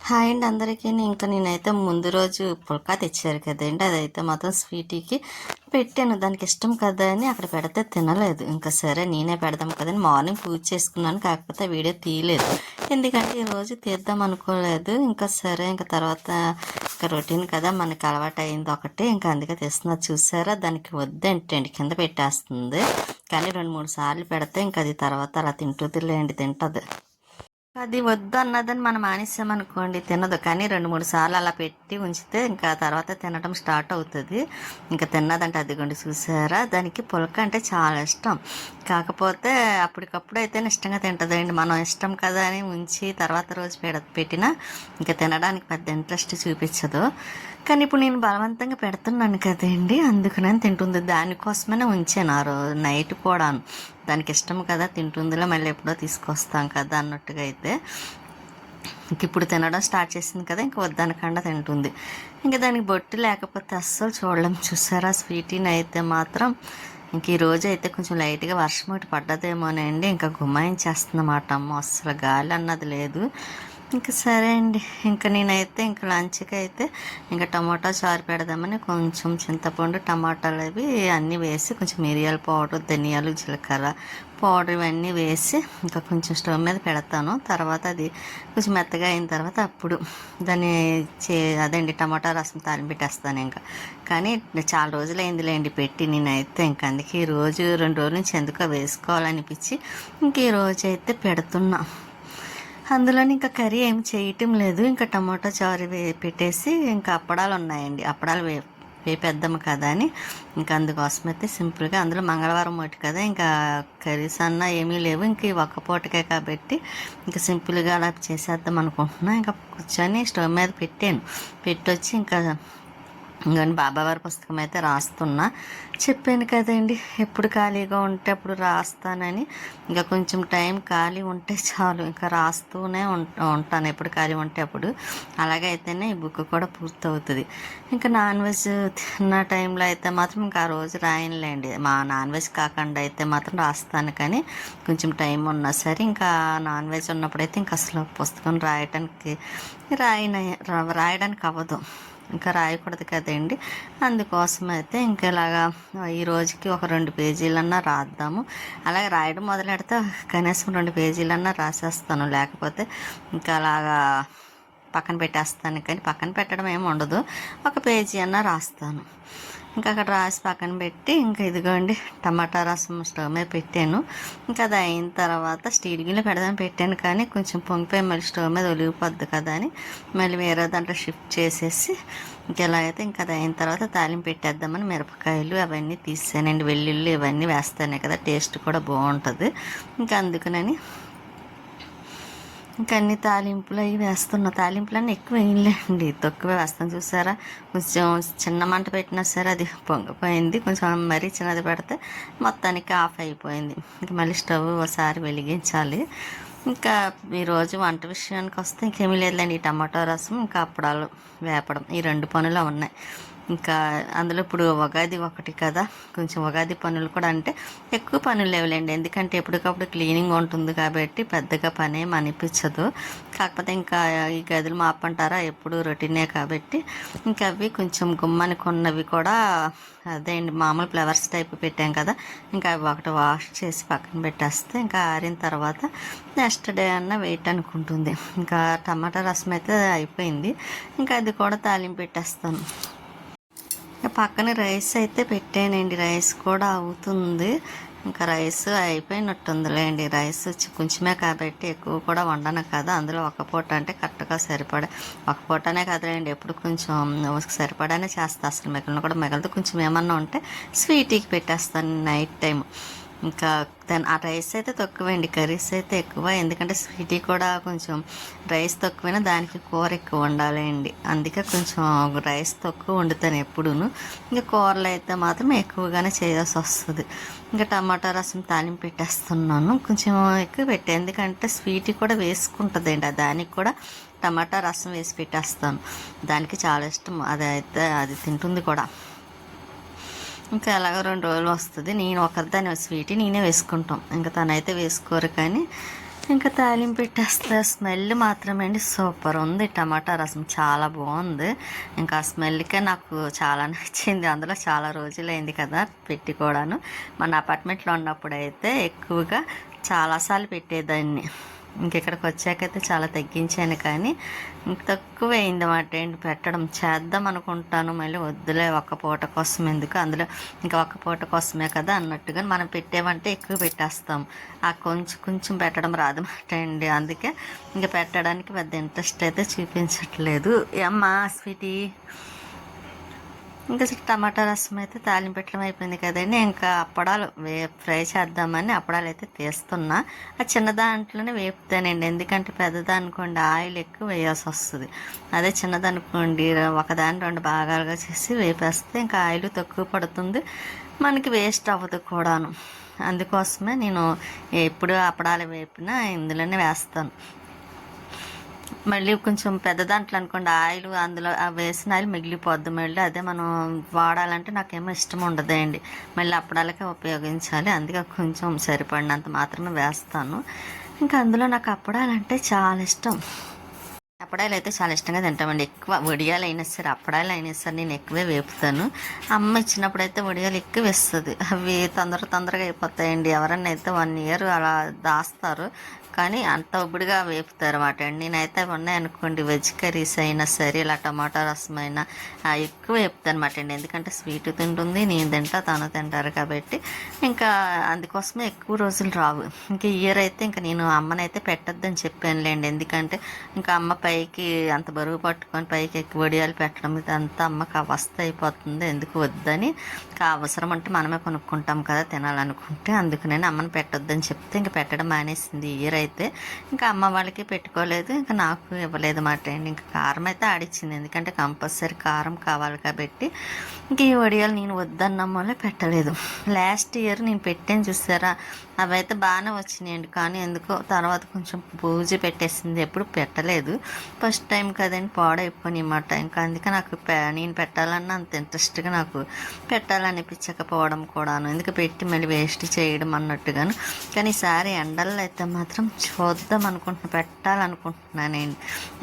Hi అండి అందరికీ. ఇంకా నేనైతే ముందు రోజు పుల్కా తెచ్చారు కదండి, అదైతే మాత్రం స్వీటీకి పెట్టాను. దానికి ఇష్టం కదా అని అక్కడ పెడితే తినలేదు. ఇంకా సరే నేనే పెడదాం కదని మార్నింగ్ పూజ చేసుకున్నాను, కాకపోతే వీడియో తీయలేదు. ఎందుకంటే ఈరోజు తీద్దాం అనుకోలేదు. ఇంకా సరే ఇంకా తర్వాత ఇంకా రొటీన్ కదా మనకి అలవాటు అయింది ఒకటి, ఇంకా అందుకే తెస్తున్నా. చూసారా, దానికి వద్దంటండి కింద పెట్టేస్తుంది. కానీ 2-3 సార్లు పెడితే ఇంకా అది తర్వాత అలా తింటుంది తింటుంది. అది వద్దు అన్నదని మనం మానేసామనుకోండి తినదు. కానీ 2-3 సార్లు అలా పెట్టి ఉంచితే ఇంకా తర్వాత తినడం స్టార్ట్ అవుతుంది. ఇంకా తిన్నదంటే అదిగోండి చూసారా, దానికి పులక అంటే చాలా ఇష్టం. కాకపోతే అప్పటికప్పుడు అయితే ఇష్టంగా తింటుందండి. మనం ఇష్టం కదా అని ఉంచి తర్వాత రోజు పెట్టినా ఇంకా తినడానికి పెద్ద ఇంట్రెస్ట్ చూపించదు. కానీ ఇప్పుడు నేను బలవంతంగా పెడుతున్నాను కదండి, అందుకనే తింటుంది. దానికోసమే ఉంచాను ఆ రోజు నైట్ కూడాను. దానికి ఇష్టం కదా, తింటుందిలో, మళ్ళీ ఎప్పుడో తీసుకొస్తాం కదా అన్నట్టుగా అయితే ఇంక ఇప్పుడు తినడం స్టార్ట్ చేసింది కదా, ఇంక వద్దనకుండా తింటుంది. ఇంకా దానికి బొట్టు లేకపోతే అస్సలు చూడలేం. చూసారా స్వీటీని అయితే మాత్రం ఇంక ఈరోజు అయితే కొంచెం లైట్గా వర్షం ఒకటి పడ్డదేమోనండి, ఇంకా గుమాయించేస్తుందన్నమాట. అమ్మ అస్సలు గాలి అన్నది లేదు. ఇంకా సరే అండి, ఇంకా నేనైతే ఇంకా లంచ్కి అయితే ఇంకా టమాటా చారు పెడదామని కొంచెం చింతపండు టమాటాలు అవి అన్నీ వేసి కొంచెం మిరియాల పౌడర్, ధనియాలు, జీలకర్ర పౌడర్ ఇవన్నీ వేసి ఇంకా కొంచెం స్టవ్ మీద పెడతాను. తర్వాత అది కొంచెం మెత్తగా అయిన తర్వాత అప్పుడు దాన్ని అదండి టమాటా రసం తాలింపు పెట్టేస్తాను ఇంకా. కానీ చాలా రోజులు అయిందిలేండి పెట్టి నేనైతే, ఇంకా అందుకే ఈరోజు 2 రోజుల నుంచి ఎందుకో వేసుకోవాలనిపించి ఇంక ఈరోజు అయితే పెడుతున్నా. అందులోని ఇంకా కర్రీ ఏం చేయటం లేదు. ఇంకా టమాటా చారు పెట్టేసి ఇంకా అప్పడాలు ఉన్నాయండి, అప్పడాలు వేపేద్దాము కదా అని ఇంకా అందుకోసం అయితే సింపుల్గా, అందులో మంగళవారం ఒకటి కదా, ఇంకా కర్రీస్ అన్నా ఏమీ లేవు. ఇంక ఈ ఒక్క పూటకే కాబట్టి ఇంకా సింపుల్గా అలా చేసేద్దాం అనుకుంటున్నా. ఇంకా కూర్చొని స్టవ్ మీద పెట్టొచ్చి ఇంకా ఇంకొని బాబావారి పుస్తకం అయితే రాస్తున్నా. చెప్పాను కదండి, ఎప్పుడు ఖాళీగా ఉంటే అప్పుడు రాస్తానని. ఇంకా కొంచెం టైం ఖాళీ ఉంటే చాలు ఇంకా రాస్తూనే ఉంటాను, ఎప్పుడు ఖాళీ ఉంటే అప్పుడు. అలాగైతేనే ఈ బుక్ కూడా పూర్తవుతుంది. ఇంకా నాన్ వెజ్ తిన్న టైంలో అయితే మాత్రం ఇంకా ఆ రోజు రాయనులేండి. మా నాన్ వెజ్ కాకుండా అయితే మాత్రం రాస్తాను. కానీ కొంచెం టైం ఉన్నా సరే ఇంకా నాన్ వెజ్ ఉన్నప్పుడైతే ఇంకా అసలు పుస్తకం రాయడానికి అవ్వదు, ఇంకా రాయకూడదు కదండి. అందుకోసం అయితే ఇంకా ఇలాగా ఈ రోజుకి ఒక 2 పేజీలన్నా రాద్దాము. అలాగే రాయడం మొదలెడితే కనీసం 2 పేజీలన్నా రాసేస్తాను, లేకపోతే ఇంకా అలాగా పక్కన పెట్టేస్తాను. కానీ పక్కన పెట్టడం ఏమి ఉండదు, 1 పేజీ అన్నా రాస్తాను. ఇంకా అక్కడ రాసి పక్కన పెట్టి ఇంకా ఇదిగోండి టమాటా రసం స్టవ్ మీద పెట్టాను. ఇంకా అది అయిన తర్వాత స్టీల్ గిన్నెలో పెడదామని పెట్టాను, కానీ కొంచెం పొంగిపోయి మళ్ళీ స్టవ్ మీద ఒలిగిపోద్ది కదా అని మళ్ళీ వేరే దాంట్లో షిఫ్ట్ చేసేసి ఇంకా ఎలాగైతే ఇంకా అది అయిన తర్వాత తాలింపు పెట్టేద్దామని మిరపకాయలు అవన్నీ తీసానండి, వెల్లుల్లి ఇవన్నీ వేస్తానే కదా, టేస్ట్ కూడా బాగుంటుంది. ఇంకా అందుకనని ఇంకా అన్ని తాలింపులు అవి వేస్తున్నా. తాలింపులన్నీ ఎక్కువ వేయలేండి, తక్కువ వేస్తాను. చూసారా, కొంచెం చిన్న మంట పెట్టినా సరే అది పొంగిపోయింది. కొంచెం మరీ చిన్నది పెడితే మొత్తానికి ఆఫ్ అయిపోయింది. ఇంకా మళ్ళీ స్టవ్ ఒకసారి వెలిగించాలి. ఇంకా ఈరోజు వంట విషయానికి వస్తే ఇంకేమీ లేదులేండి, ఈ టమాటో రసం ఇంకా అప్పడాలు వేపడం, ఈ 2 పనులు ఉన్నాయి. ఇంకా అందులో ఇప్పుడు ఉగాది ఒకటి కదా, కొంచెం ఉగాది పనులు కూడా అంటే ఎక్కువ పనులు లేవులేండి, ఎందుకంటే ఎప్పటికప్పుడు క్లీనింగ్ ఉంటుంది కాబట్టి పెద్దగా పని ఏం అనిపించదు. కాకపోతే ఇంకా ఈ గదులు మాపంటారా ఎప్పుడు రొటీనే కాబట్టి ఇంకా అవి కొంచెం గుమ్మానికి ఉన్నవి కూడా అదే అండి మామూలు ఫ్లవర్స్ టైప్ పెట్టాం కదా, ఇంకా అవి ఒకటి వాష్ చేసి పక్కన పెట్టేస్తే ఇంకా ఆరిన తర్వాత నెక్స్ట్ డే అన్న వెయిట్ అనుకుంటుంది. ఇంకా టమాటా రసం అయితే అయిపోయింది, ఇంకా అది కూడా తాలింపు పెట్టేస్తాను. పక్కన రైస్ అయితే పెట్టానండి, రైస్ కూడా అవుతుంది. ఇంకా రైస్ అయిపోయినట్టుందిలేండి. రైస్ కొంచెమే కాబట్టి ఎక్కువ కూడా వండను కదా, అందులో 1 పూట అంటే కరెక్ట్గా సరిపడా, 1 పూటనే కదండి, ఎప్పుడు కొంచెం సరిపడానే చేస్తా. అసలు మిగిలిన కూడా మిగలదు. కొంచెం ఏమన్నా ఉంటే స్వీటీకి పెట్టేస్తాను నైట్ టైం. ఇంకా ఆ రైస్ అయితే తక్కువండి, కర్రీస్ అయితే ఎక్కువ. ఎందుకంటే స్వీటీ కూడా కొంచెం రైస్ తక్కువైనా దానికి కూర ఎక్కువ ఉండాలండి, అందుకే కొంచెం రైస్ తక్కువ వండుతాను ఎప్పుడూను. ఇంకా కూరలు అయితే మాత్రం ఎక్కువగానే చేయాల్సి వస్తుంది. ఇంకా టమాటా రసం తాలింపు పెట్టేస్తున్నాను, కొంచెం ఎక్కువ పెట్టే, ఎందుకంటే స్వీటీ కూడా వేసుకుంటుందండి, దానికి కూడా టమాటా రసం వేసి పెట్టేస్తాను. దానికి చాలా ఇష్టం, అది తింటుంది కూడా. ఇంకా ఎలాగో 2 రోజులు వస్తుంది. నేను ఒకరిదాన్ని స్వీటీ నేనే వేసుకుంటాం, ఇంకా తనైతే వేసుకోరు. కానీ ఇంకా తాలింపు పెట్టేస్తే స్మెల్ మాత్రమే అండి సూపర్ ఉంది. టమాటా రసం చాలా బాగుంది. ఇంకా ఆ స్మెల్కే నాకు చాలా నచ్చింది. అందులో చాలా రోజులైంది కదా పెట్టి కూడాను. మన అపార్ట్మెంట్లో ఉన్నప్పుడు అయితే ఎక్కువగా చాలాసార్లు పెట్టేదాన్ని. ఇంకెక్కడికి వచ్చాకైతే చాలా తగ్గించాను, కానీ తక్కువ అయింది అన్నమాట ఏంటి పెట్టడం. చేద్దాం అనుకుంటాను, మళ్ళీ వద్దులే ఒక్క పూట కోసం ఎందుకు, అందులో ఇంకా ఒక్క పూట కోసమే కదా అన్నట్టుగా మనం పెట్టేమంటే ఎక్కువ పెట్టేస్తాం. ఆ కొంచెం కొంచెం పెట్టడం రాదన్నమాట అండి. అందుకే ఇంకా పెట్టడానికి పెద్ద ఇంట్రెస్ట్ అయితే చూపించట్లేదు. అమ్మా స్వీటీ, ఇంకా టమాటా రసం అయితే తాలింపు పెట్టడం అయిపోయింది కదండి. ఇంకా అప్పడాలు ఫ్రై చేద్దామని అప్పడాలు అయితే తీస్తున్నా. ఆ చిన్న దాంట్లోనే వేపుతానండి, ఎందుకంటే పెద్దదనుకోండి ఆయిల్ ఎక్కువ వేయాల్సి వస్తుంది. అదే చిన్నదనుకోండి ఒకదాని 2 భాగాలుగా చేసి వేపేస్తే ఇంకా ఆయిల్ తక్కువ పడుతుంది, మనకి వేస్ట్ అవ్వదు కూడాను. అందుకోసమే నేను ఎప్పుడు అప్పడాలు వేపినా ఇందులోనే వేస్తాను. మళ్ళీ కొంచెం పెద్ద దాంట్లో అనుకోండి ఆయిల్ అందులో వేసిన ఆయిల్ మిగిలిపోద్ది. మళ్ళీ అదే మనం వాడాలంటే నాకేమో ఇష్టం ఉండదండి, మళ్ళీ అప్పడాలకే ఉపయోగించాలి. అందుకే కొంచెం సరిపడినంత మాత్రమే వేస్తాను. ఇంకా అందులో నాకు అప్పడాలంటే చాలా ఇష్టం. అప్పడాలు అయితే చాలా ఇష్టంగా తింటామండి. ఎక్కువ వడియాలు అయినా సరే అప్పడాలు అయినా సరే నేను ఎక్కువే వేపుతాను. అమ్మ ఇచ్చినప్పుడు అయితే వడియాలు ఎక్కువ వేస్తుంది. అవి తొందరగా అయిపోతాయండి. ఎవరన్నా అయితే 1 year అలా దాస్తారు, కానీ అంత ఉబ్బుడిగా వేపుతారు అన్నమాట అండి. నేనైతే ఉన్నాయనుకోండి వెజ్ కర్రీస్ అయినా సరే ఇలా టమాటా రసం అయినా ఎక్కువ వేపుతాను అనమాట అండి. ఎందుకంటే స్వీట్ తింటుంది, నేను తింటా, తను తింటారు కాబట్టి ఇంకా అందుకోసమే ఎక్కువ రోజులు రావు. ఇంకా ఇయర్ అయితే ఇంకా నేను అమ్మనైతే పెట్టొద్దని చెప్పానులేండి. ఎందుకంటే ఇంకా అమ్మ పైకి అంత బరువు పట్టుకొని పైకి ఎక్కువ వడియాలు పెట్టడం ఇదంతా అమ్మకి అవస్థ అయిపోతుంది, ఎందుకు వద్దని. అవసరం అంటే మనమే కొనుక్కుంటాం కదా తినాలనుకుంటే, అందుకనే అమ్మని పెట్టొద్దని చెప్తే ఇంకా పెట్టడం మానేసింది. ఇయర్ అయితే ఇంకా అమ్మ వాళ్ళకి పెట్టుకోలేదు, ఇంకా నాకు ఇవ్వలేదు మాట అండి. ఇంకా కారం అయితే ఆడిచ్చింది, ఎందుకంటే కంపల్సరీ కారం కావాలి కాబట్టి. ఇంక ఈ వడియాలు నేను వద్దన్నం వల్ల పెట్టలేదు. లాస్ట్ ఇయర్ నేను పెట్టాను చూసారా, అవైతే బాగానే వచ్చినాయండి, కానీ ఎందుకో తర్వాత కొంచెం బూజు పెట్టేసింది, ఎప్పుడు పెట్టలేదు. ఫస్ట్ టైం కదండి పాడైపోయి అన్నమాట. ఇంకా అందుకే నాకు నేను పెట్టాలన్న అంత ఇంట్రెస్ట్గా నాకు పెట్టాలనిపించకపోవడం కూడాను, ఎందుకు పెట్టి మళ్ళీ వేస్ట్ చేయడం అన్నట్టుగాను. కానీ ఈసారి ఎండల్లో అయితే మాత్రం చూద్దాం అనుకుంటున్నా, పెట్టాలనుకుంటున్నానండి.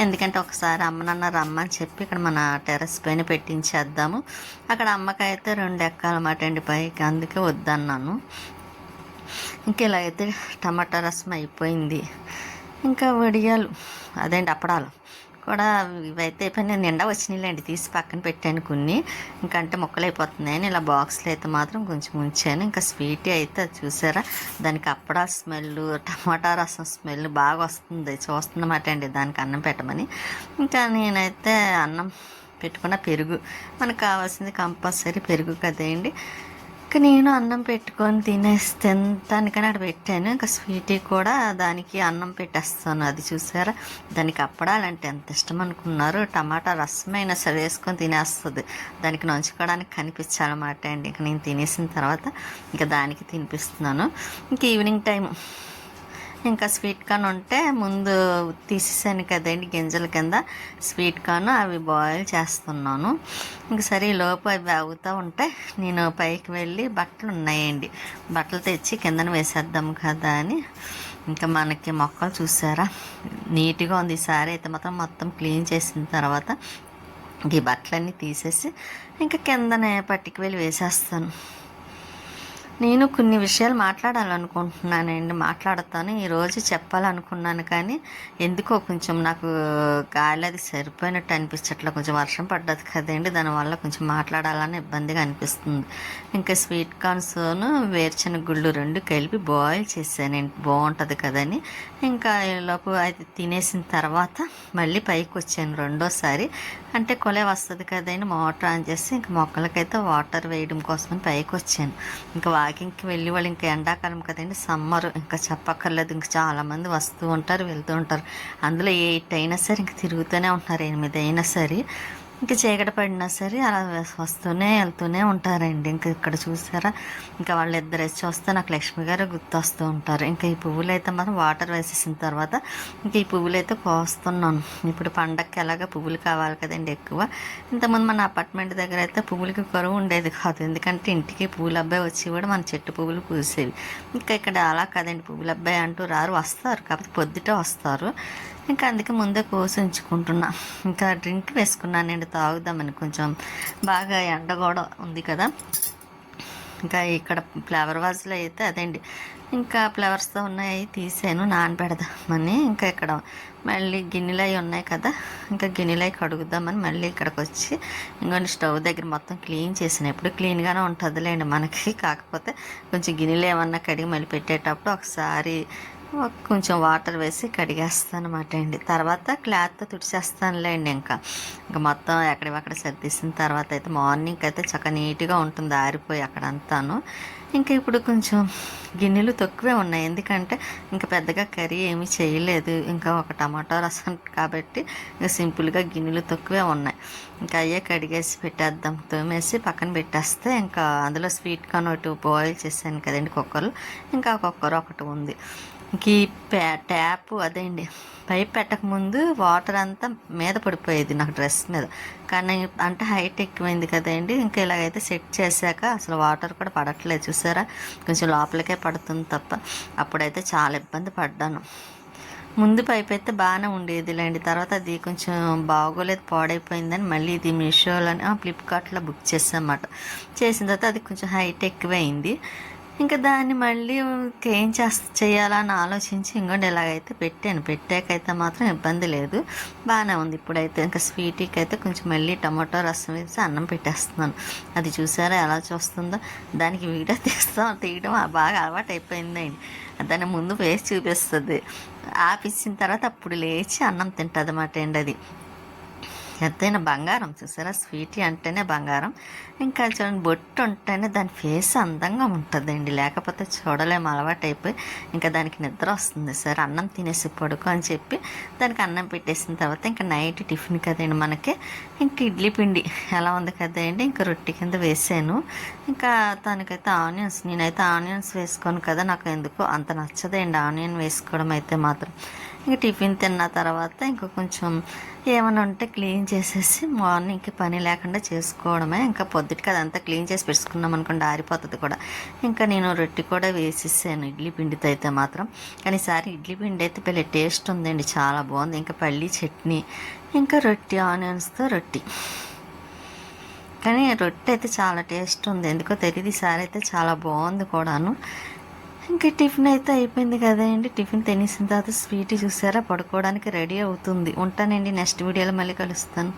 ఎందుకంటే ఒకసారి అమ్మనన్న రమ్మని చెప్పి ఇక్కడ మన టెర్రస్ పైన పెట్టించేద్దాము. అక్కడ అమ్మకైతే 2 ఎక్కాలన్నమాట అండి పైకి, అందుకే వద్దన్నాను. ఇంక ఇలా అయితే టమాటా రసం అయిపోయింది. ఇంకా వడియాలు అదేంటి అప్పడాలు కూడా ఇవైతే అయిపోయినాయి. నిండా వచ్చినాయిలేండి, తీసి పక్కన పెట్టాను కొన్ని. ఇంకంటే ముక్కలు అయిపోతున్నాయని ఇలా బాక్స్లో అయితే మాత్రం కొంచెం ఉంచాను. ఇంకా స్వీట్ అయితే చూసారా, దానికి అప్పడాల స్మెల్ టమాటా రసం స్మెల్ బాగా వస్తుంది, చూస్తున్నమాట అండి దానికి అన్నం పెట్టమని. ఇంకా నేనైతే అన్నం పెట్టుకున్న పెరుగు, మనకు కావాల్సింది కంపల్సరీ పెరుగు కదండి. ఇంకా నేను అన్నం పెట్టుకొని తినడానికని అక్కడ పెట్టాను. ఇంకా స్వీటీ కూడా దానికి అన్నం పెట్టేస్తాను. అది చూసారా, దానికి అప్పడాలంటే ఎంత ఇష్టం అనుకున్నారు. టమాటా రసమైనా సరే వేసుకొని తినేస్తుంది, దానికి నంచుకోవడానికి కనిపించాలన్నమాట అండి. ఇంకా నేను తినేసిన తర్వాత ఇంకా దానికి తినిపిస్తున్నాను. ఇంక ఈవినింగ్ టైం ఇంకా స్వీట్ కార్న్ ఉంటే ముందు తీసేసాను కదండి గింజల కింద స్వీట్ కార్న్, అవి బాయిల్ చేస్తున్నాను. ఇంక సరే లోపు అవి అవుతూ ఉంటే నేను పైకి వెళ్ళి బట్టలు ఉన్నాయండి, బట్టలు తెచ్చి కిందన వేసేద్దాం కదా అని. ఇంకా మనకి మొక్కలు చూసారా నీట్గా ఉంది. ఈసారి అయితే మొత్తం క్లీన్ చేసిన తర్వాత ఈ బట్టలన్నీ తీసేసి ఇంకా కిందనే పట్టుకు వెళ్ళి వేసేస్తాను. నేను కొన్ని విషయాలు మాట్లాడాలనుకుంటున్నానండి, మాట్లాడతాను. ఈరోజు చెప్పాలనుకున్నాను, కానీ ఎందుకో కొంచెం నాకు గాలి అది సరిపోయినట్టు అనిపించట్లే. కొంచెం వర్షం పడ్డది కదండి, దానివల్ల కొంచెం మాట్లాడాలని ఇబ్బందిగా అనిపిస్తుంది. ఇంకా స్వీట్ కార్న్స్ను వేరుశనగ గుళ్ళు 2 కలిపి బాయిల్ చేశానండి, బాగుంటుంది కదని. ఇంకా ఈలోపు అది తినేసిన తర్వాత మళ్ళీ పైకి వచ్చాను రెండోసారి. అంటే కొలే వస్తుంది కదండి, మోటార్ ఆన్ చేసి ఇంకా మొక్కలకైతే వాటర్ వేయడం కోసమని పైకి వచ్చాను. ఇంకా వాకింగ్కి వెళ్ళి వాళ్ళు ఇంకా ఎండాకాలం కదండి, సమ్మర్ ఇంకా చెప్పక్కర్లేదు. ఇంకా చాలామంది వస్తూ ఉంటారు వెళ్తూ ఉంటారు. అందులో 8 అయినా సరే ఇంక తిరుగుతూనే ఉంటున్నారు, 8 అయినా సరే. ఇంకా చీకటి పడినా సరే అలా వస్తూనే వెళ్తూనే ఉంటారండి. ఇంకా ఇక్కడ చూసారా, ఇంకా వాళ్ళిద్దరు వేసి చూస్తే నాకు లక్ష్మి గారు గుర్తొస్తూ ఉంటారు. ఇంకా ఈ పువ్వులు అయితే మాత్రం వాటర్ వేసేసిన తర్వాత ఇంకా ఈ పువ్వులు అయితే కోస్తున్నాను. ఇప్పుడు పండగకి ఎలాగ పువ్వులు కావాలి కదండి ఎక్కువ. ఇంతకుముందు మన అపార్ట్మెంట్ దగ్గర అయితే పువ్వులకి కరువు ఉండేది కాదు, ఎందుకంటే ఇంటికి పువ్వుల అబ్బాయి వచ్చి కూడా మన చెట్టు పువ్వులు పూసేవి. ఇంకా ఇక్కడ అలా కదండి, పువ్వుల అబ్బాయి అంటూ రారు, వస్తారు కాకపోతే పొద్దుటే వస్తారు. ఇంకా అందుకే ముందే కోసి ఉంచుకుంటున్నా. ఇంకా డ్రింక్ వేసుకున్నానండి తాగుదామని, కొంచెం బాగా ఎండ కూడా ఉంది కదా. ఇంకా ఇక్కడ ఫ్లవర్ వాజ్లో అయితే అదండి, ఇంకా ఫ్లవర్స్తో ఉన్నాయి తీసాను నానబెడదామని. ఇంకా ఇక్కడ మళ్ళీ గిన్నెలు అవి ఉన్నాయి కదా, ఇంకా గిన్నెలు అవి కడుగుదామని మళ్ళీ ఇక్కడికి వచ్చి ఇంకొన్ని స్టవ్ దగ్గర మొత్తం క్లీన్ చేసాను. ఎప్పుడు క్లీన్గానే ఉంటుందిలేండి మనకి, కాకపోతే కొంచెం గిన్నెలు ఏమన్నా కడిగి మళ్ళీ పెట్టేటప్పుడు ఒకసారి కొంచెం వాటర్ వేసి కడిగేస్తాను అనమాట అండి. తర్వాత క్లాత్తో తుడిచేస్తానులేండి. ఇంకా మొత్తం ఎక్కడివక్కడ సర్దీసిన తర్వాత అయితే మార్నింగ్ అయితే చక్కగా నీట్గా ఉంటుంది ఆరిపోయి అక్కడంతాను. ఇంకా ఇప్పుడు కొంచెం గిన్నెలు తక్కువే ఉన్నాయి, ఎందుకంటే ఇంకా పెద్దగా కర్రీ ఏమీ చేయలేదు, ఇంకా ఒక టమాటో రసం కాబట్టి ఇంకా సింపుల్గా గిన్నెలు తక్కువే ఉన్నాయి. ఇంకా అయ్యే కడిగేసి పెట్టేద్దాం, తోమేసి పక్కన పెట్టేస్తే ఇంకా అందులో స్వీట్ కార్న్ ఒకటి బాయిల్ చేశాను కదండి కుక్కర్లో, ఇంకా కుక్కర్ ఒకటి ఉంది. ఇంక ఈ ట్యాప్ అదేండి, పైప్ పెట్టకముందు వాటర్ అంతా మీద పడిపోయేది నాకు డ్రెస్ మీద, కానీ అంటే హైట్ ఎక్కువైంది కదండి. ఇంకా ఇలాగైతే సెట్ చేశాక అసలు వాటర్ కూడా పడట్లేదు, చూసారా, కొంచెం లోపలికే పడుతుంది తప్ప. అప్పుడైతే చాలా ఇబ్బంది పడ్డాను. ముందు పైప్ అయితే బాగానే ఉండేదిలేండి, తర్వాత అది కొంచెం బాగోలేదు, పాడైపోయిందని మళ్ళీ ఇది మీషోలోనే ఫ్లిప్కార్ట్లో బుక్ చేసామన్నమాట. చేసిన తర్వాత అది కొంచెం హైట్ ఎక్కువైంది. ఇంకా దాన్ని మళ్ళీ ఏం చేయాలని ఆలోచించి ఇంకోటి ఎలాగైతే పెట్టాకైతే మాత్రం ఇబ్బంది లేదు, బాగానే ఉంది. ఇప్పుడైతే ఇంకా స్వీటీకి అయితే కొంచెం మళ్ళీ టమాటో రసం వేసి అన్నం పెట్టేస్తున్నాను. అది చూసారా ఎలా చూస్తుందో, దానికి వీడియో తీయడం బాగా అలవాటు అయిపోయిందండి. దాన్ని ముందు వేసి చూపిస్తుంది, ఆపిచ్చిన తర్వాత అప్పుడు లేచి అన్నం తింటుంది అన్నమాట అండి. అది ఎంతైనా బంగారం, చూసారా, స్వీటీ అంటేనే బంగారం. ఇంకా చూడండి, బొట్టు ఉంటేనే దాని ఫేస్ అందంగా ఉంటుందండి, లేకపోతే చూడలేము అలవాటు అయిపోయి. ఇంకా దానికి నిద్ర వస్తుంది, సరే అన్నం తినేసి పడుకో అని చెప్పి దానికి అన్నం పెట్టేసిన తర్వాత ఇంకా నైట్ టిఫిన్ కదండి మనకి, ఇంక ఇడ్లీ పిండి ఎలా ఉంది కదండి, ఇంకా రొట్టె కింద వేసాను. ఇంకా తనకైతే ఆనియన్స్, నేనైతే ఆనియన్స్ వేసుకోను కదా, నాకు ఎందుకో అంత నచ్చదండి ఆనియన్ వేసుకోవడం అయితే మాత్రం. ఇంకా టిఫిన్ తిన్న తర్వాత ఇంకా కొంచెం ఏమైనా ఉంటే క్లీన్ చేసేసి మార్నింగ్కి పని లేకుండా చేసుకోవడమే. ఇంకా పొద్దుటికి అదంతా క్లీన్ చేసి పెట్టుకున్నాం అనుకోండి ఆరిపోతుంది కూడా. ఇంకా నేను రొట్టె కూడా వేసేసాను ఇడ్లీ పిండితో అయితే మాత్రం. కానీ ఈసారి ఇడ్లీ పిండి అయితే పెళ్ళి టేస్ట్ ఉందండి, చాలా బాగుంది. ఇంకా పల్లీ చట్నీ, ఇంకా రొట్టె, ఆనియన్స్తో రొట్టె. కానీ రొట్టె అయితే చాలా టేస్ట్ ఉంది, ఎందుకో తెలియదు, ఈసారి అయితే చాలా బాగుంది కూడాను. ఇంకా టిఫిన్ అయితే అయిపోయింది కదండి. టిఫిన్ తినేసిన తర్వాత స్వీట్ చూసారా పడుకోవడానికి రెడీ అవుతుంది. ఉంటానండి, నెక్స్ట్ వీడియోలో మళ్ళీ కలుస్తాను.